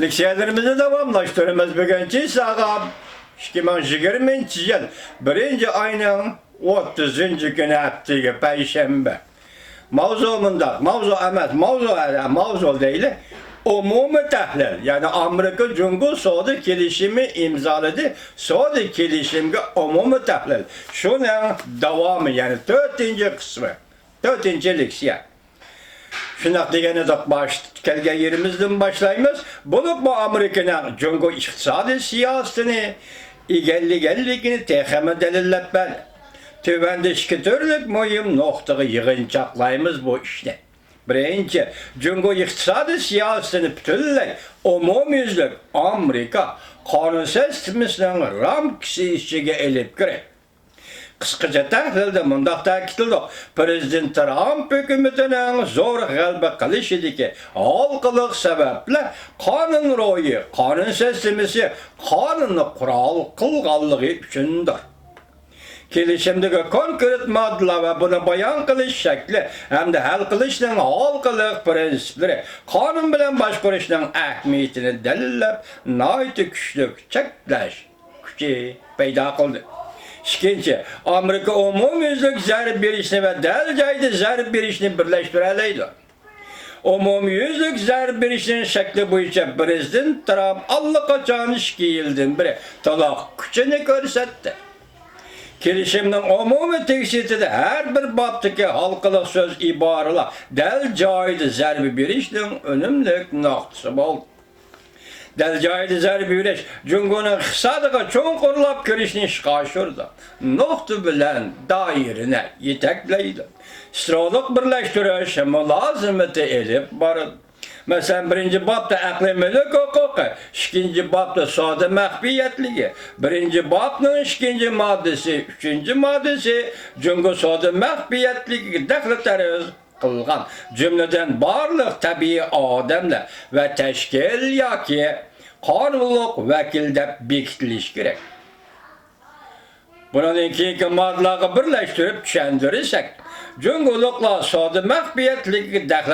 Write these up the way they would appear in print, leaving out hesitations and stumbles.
Leksiyalarımızı davamlaştırımız bugünkü sağa 2020 yıl 1. ayının 30. günü haftığı Perşembe. Mavzu değil, umumi tahlil, yani Amerika Cumhur Saudi Kilişimi imzaladı. Saudi Kilişimi umumi tahlil. Şunun devamı, yani 4. kısmı, 4. leksiya. Şunak degene de kelgen yerimizden başlayımız. Bulup bu Amerika'nın Cumhur iktisadi siyasetini, igelliğini teheme delilleppen. Tüvendişki türlük mühim noktayı yığınçaklayımız bu işte. Birinci, Cumhur iktisadi siyasetini bütünlük, umumiyüzlük Amerika kanun sisteminin ramkisi içine elip girer. Kıskaca tahlilde mundaq ta'kidildi. Prezident Trump hükümetinin zor g'alaba qilishidagi halqılık sebeple kanun ro'yi, kanun sistemisi kanunni qurol qilganligi uchundir. Kelishimdagi konkret moddalar va buni bayon qilish shakli hamda hal qilishning halqılık prinsiplari qonun bilan boshqarishning ahamiyatini dalillab, nihoyatda kuchli cheklash kuchi paydo qildi. İkinci, Amerika umumiyüzlük zarb berishni ve dal joyda zarb berishni birlashtiradi. Umumiyüzlük zarb berishning shakli bo'yicha Prezident Trump allaqachon 2 yildan beri to'liq kuchini ko'rsatdi. Kelishimning umumiy tekstida har bir bobdagi halqılık so'z iboralar dal joyda zarb berishning unumli nuqtasi bo'ldi. Dal joyda zarb berish Cumhurning iqtisodiga cho'nqurlab kirishni ishga oshirdi. Nuqta bilan doirani yetaklaydi. Strategik birlashtirish mulozimati elib boradi. Masalan, 1-bobda aqliy mulk huquqi, 2-bobda savdo maxfiyatligi, 1-bobning 2-moddasi, 3-moddasi Cumhur savdo maxfiyatligiga daxl qilgan, jumladan barliq tabiiy odamlar va tashkil yoki qonunliq vakil deb bekitilishi kerak. Bundan keyingi moddalarga birlashtirib tushuntirsak, Cumhurliklar savdo maxfiyatligi daxl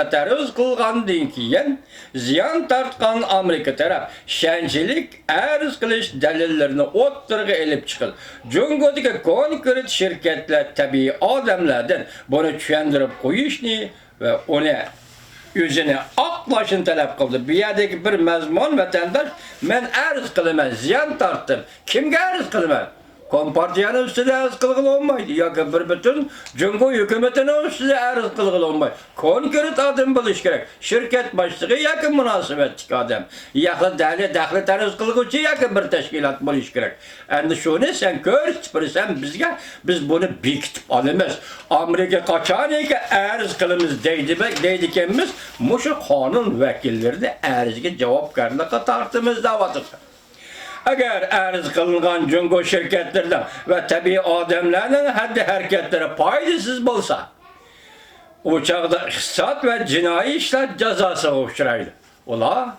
qilgandan keyin ziyon tortgan Amerika taraf shanchilik arz qilish dalillarini o'ttirga elib chiqildi. Cumhurdagi konkret shirkatlar tabiiy odamlardan buni tushuntirib qo'yishni va uni o'zini oqlashini talab qildi. Bu yerdagi bir mazmun vatandosh, men arz qilaman, ziyon tortdim. Kimga arz qilaman? Kompartiyanın üstüne arz kılgılı olmaydı. Yoki bir bütün Cumhur hükümetinin üstüne arz kılgılı olmaydı. Konkret adım buluş gerek. Şirket başlığı yoki münasebetlik adam. Yoki daxli arz kılgıcı yoki bir teşkilat buluş gerek. Endi şunu sen ko'rsatsan bizga, biz bunu bekitib olamiz. Amerika qachoniki arz qilamiz deydi ekanmiz, mushu qonun vakillerini arzga javobgarlikka tortimiz da'vatimiz. Eğer arz kılınan Cumhur şirketlerden ve tabii adamların haddi hareketleri faydasız olsa, uçakta iktisat ve cinayi işler cezası uçuraydı. Ola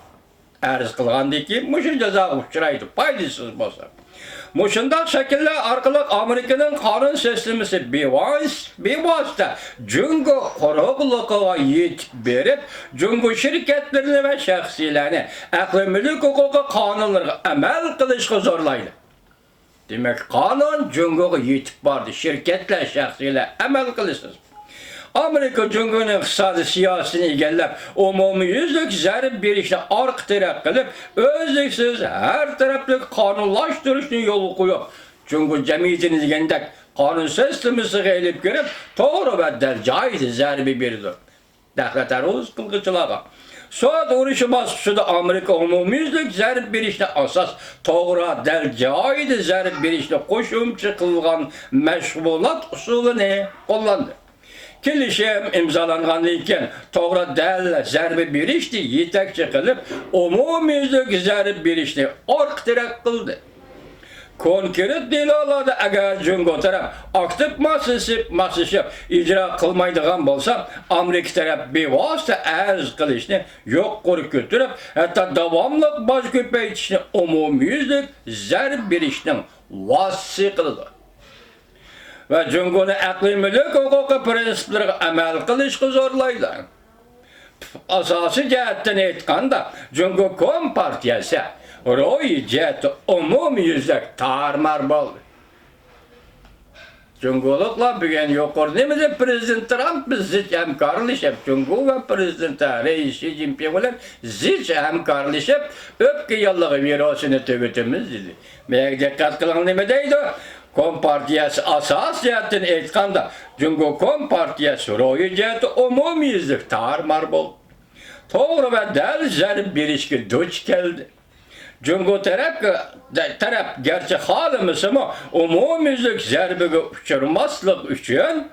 arz kılgandaki muşun ceza uçuraydı, faydasız olsa. Muşundan şekilde arkalık Amerika'nın kanun sistemisi bevasıta Cumhur kurulukluğa yetip verip Cumhur şirketlerini ve şahsilerini aqli mulk huquqi qonunlarına amal qilishga zorlaydi. Demek kanun Cumhur'a yetip vardı. Şirketler, şahsiler amal qilishsiz. Amerika Cumhur'un iqtisadi siyasetini egallab, umumiyüzlük zarb berishni orqa qilib, o'zliksiz har tarafli qonunlashtirishni yo'l qo'yib, Cumhur jamiyatini degandek qonun sistemasiga elib kirib, to'g'ri va dal joyida zarb berdi. Daxl qilg'ichilarga. Soat urushi bosqichida Amerika umumiyüzlük zarb berishni asos, to'g'ri dal joyida zarb berishni qo'shimcha qilgan mashg'ulot usulini qo'llandi. Kelishim imzalangandan keyin to'g'ri dal zarbi berishni yetakchi qilib, umumiyüzlük zarb berishni orqa qildi. Konkret delillarda agar Cumhur taraf aktiv masishib ijro qilmaydigan bo'lsa, Amerika taraf bevosita arz qilishni yo'q qo'rib ko'tarib, hatto davomli bosh ko'paytirishni umumiyüzlük zarb berishning vassi qildi. Ve Cumhur'un aqli mulk huquqi prinsiplariga amal qilishga zorlaydi. asası cihetten aytkanda Cumhur Kompartiyası ro'y ciheti umumyüzlük tarmar boldy. Cumhurlukla bugün yokur nemede Prezident Trump biz zit hemkarlaşıp Cumhur ve Prezident Reis Xi Jinping bilen zit hemkarlaşıp öpke yallığı virosunu tügütümüz dedi. Meğer dikkat kılan nemedeydi? Kompartiyası asas cihetten aytkanda Cumhur Kompartiyası ro'y ciheti umumyüzlük tarmar boldy. Toğru ve del zerb bir işki duç geldi. Cumhur taraf gerçi halimiz ama umumyüzlük zerbiga uçurmaslık üçün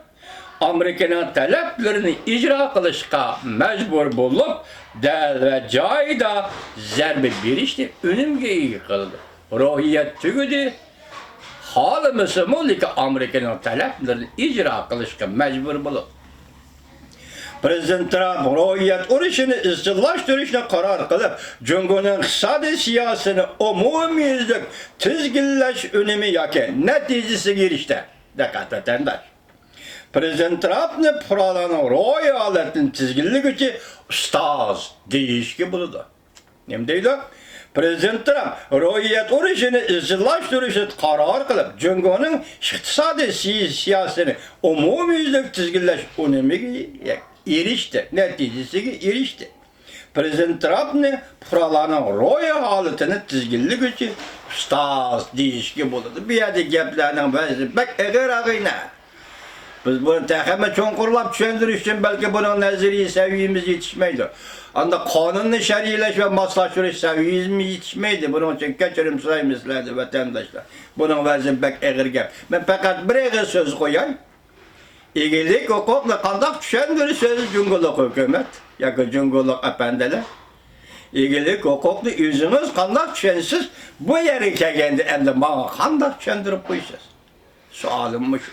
Amerika'nın taleplerini icra kılışka mecbur bulup del ve cayda zerbi bir işte önümge yıkıldı. Ruhiyet tügüdü. Halimiz ama Amerika'nın taleplerini icra kılışka mecbur bulup Prezident Trump rohiyet uruşunu izcillaştırışına karar kılıp Cumhur'un iqtisadi siyasını umumyüzlük tizgilleş önemi yake neticesi girişte. Dikkat vatandaş. Prezident Trump'ın puralanın rohi aletinin tizgillik için ustaz değişki buludu. Nemdeydi? Prezident Trump rohiyet uruşunu izcillaştırışına karar kılıp Cumhur'un iqtisadi siyasını umumyüzlük tizgilleş önemi erişti. Neticesi erişti. Prezident Trump'ın puralanın roy halatını tizgillik için ustaz değişki buludu. Bir yerde geplerinin bazı bak eğer ağıyla. Biz bunu teheme çonkurlap düşündürüş için belki bunun naziri seviyemiz yetişmeydi. Anda kanunlu şerileş ve maslaştırış seviyemiz yetişmeydi. Bunun için geçerim sayımızlardı vatandaşlar. Bunun vazim bek eğer gep. Ben fakat bir eğer söz koyayım. İlgilik hukukla kandak düşündürüş sözü Cumhurluk hükümet. Yakı Cumhurluk efendiler. İlgilik hukuklu yüzünüz kandak düşünsüz bu yeri kendi hem de bana kandak düşündürüp koyacağız. Sualım şu.